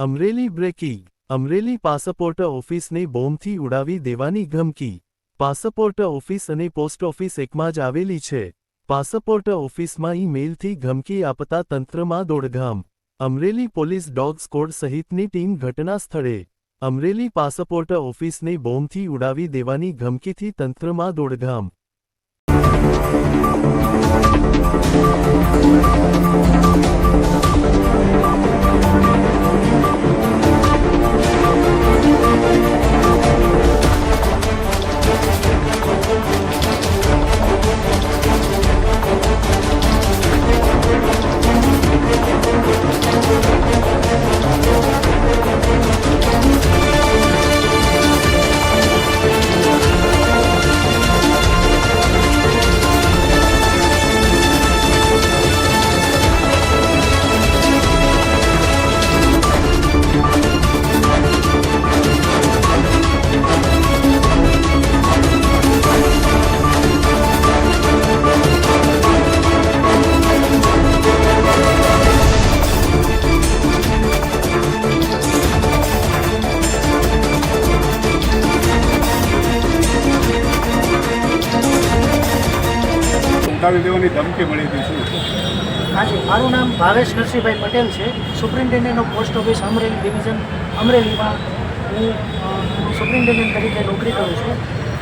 Amreli breaking. Amreli passport ઓફિસને બોમ્બથી ઉડાવી દેવાની ધમકી. પાસપોર્ટ ઓફિસ અને પોસ્ટ ઓફિસ એકમાં જ આવેલી છે. પાસપોર્ટ ઓફિસમાં ઈ-મેલથી ધમકી આપતા તંત્રમાં દોડધામ. અમરેલી પોલીસ ડોગ સ્ક્વોડ સહિતની ટીમ ઘટના સ્થળે. અમરેલી પાસપોર્ટ ઓફિસને બોમ્બથી ઉડાવી દેવાની ધમકીથી તંત્રમાં દોડધામ. ઉઠાવી દેવાની ધમકી મળી હતી શું? હાજી, મારું નામ ભાવેશ નરસિંહભાઈ પટેલ છે. Superintendent of post office Amreli division અમરેલીમાં હું સુપ્રિન્ટેન્ડન્ટ તરીકે નોકરી કરું છું.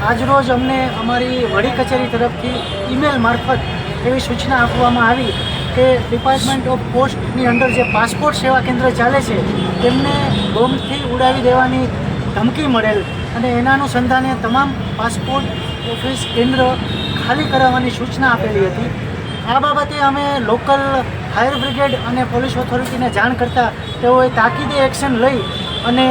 આજરોજ અમને અમારી વડી કચેરી તરફથી ઈમેલ મારફત એવી સૂચના આપવામાં આવી કે ડિપાર્ટમેન્ટ ઓફ પોસ્ટની અંદર જે પાસપોર્ટ સેવા કેન્દ્ર ચાલે છે તેમને બોમ્બથી ઉડાવી દેવાની ધમકી મળેલ અને એના અનુસંધાને તમામ પાસપોર્ટ ઓફિસ કેન્દ્ર ખાલી કરાવવાની સૂચના આપેલી હતી. આ બાબતે અમે લોકલ ફાયર બ્રિગેડ અને પોલીસ ઓથોરિટીને જાણ કરતાં તેઓએ તાકીદે એક્શન લઈ અને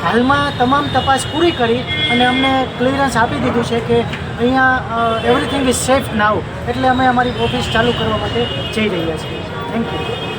હાલમાં તમામ તપાસ પૂરી કરી અને અમને ક્લિયરન્સ આપી દીધું છે કે અહીંયા એવરીથિંગ ઇઝ સેફ નાવ. એટલે અમે અમારી ઓફિસ ચાલુ કરવા માટે જઈ રહ્યા છીએ. Thank you.